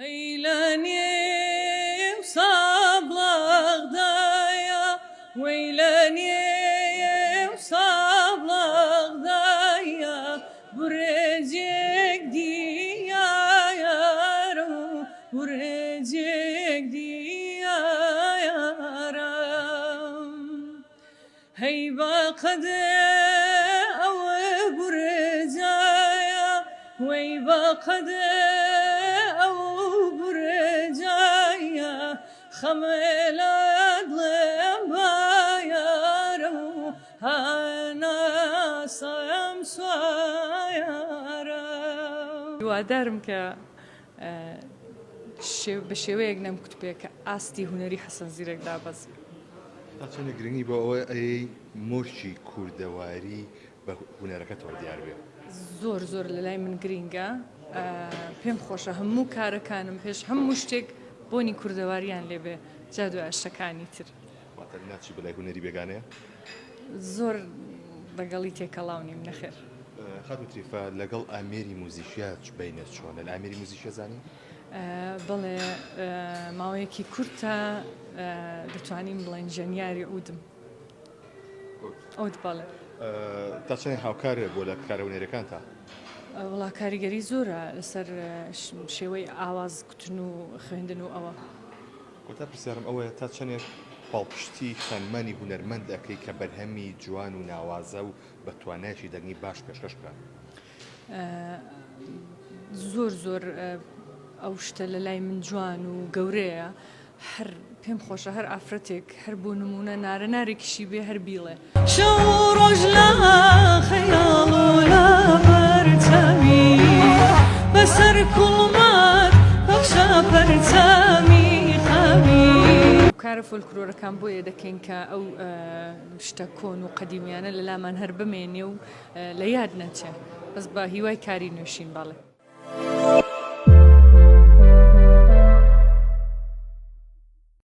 هيلاني وصابلغ دايا ويلاني وصابلغ دايا برجك ديا يا رو برجك ديا يا رام هيبا قد أو برجايا ويبا قد خملت لبايرو هانا صيام سويرو وادارم ك بشوية نم كتبك أستي هنري حسن زيرك دابز تاچنە گرنگی بۆ ئەوە ئەی مۆشی کوردەواری بە هونەرەکەتەوە دیار بێ زۆر زۆر لە لای من گرینگە پێم خۆشە هەموو کارەکانم پێش هەموو شتێک بۆنی کوردەواریان لێبێ جادو ئاشتەکانی تر واتە ناچی بەلای هونەری بێگانەیە زۆر لەگەڵی تێکەڵاو نیم نەخێر خاتوتریفە لەگەڵ ئامێری موزیشیا بینە چۆنە لە ئامێری موزیشە زانی بەڵێ ماوەیەکی کورتە دەتوانین بڵێن ژەنیاری عودم ئەوت بەڵێ تا چەند هاوکارە بۆ لە کارەونێرەکان تا وڵا کاریگەری زۆرە لەسەر شێوەی ئاواز کوتن و خوێندن و ئەوە کۆتا پرسیارم ئەوەیە تا چەندێک پاڵپشتی خوێنمانی هونەرمەند دەکەی کە بەرهەمی جوان و ناوازە و بە توانایکی دەنگی باش پێشکەش بکات زۆر زۆر ئەو شتە لە لای من جوان و گەورەیە هەر پێم خۆشە هەر ئافرەتێک هەر بۆ نمونە نارە نارێکیشی بێ هەر بیڵێ شەو ڕۆژ لە خەیاڵ و لە بەرچاوی بەسەر کوڵمات بەخشە پەرچامی خاوی کارە فۆلکلۆرەکان بۆیە دەکەین کە ئەو شتە کۆن و قەدیمیانە لە لامان هەر بمێنێ و لە یاد نەچێ بەس بە هیوای کاری نوێشین باڵێ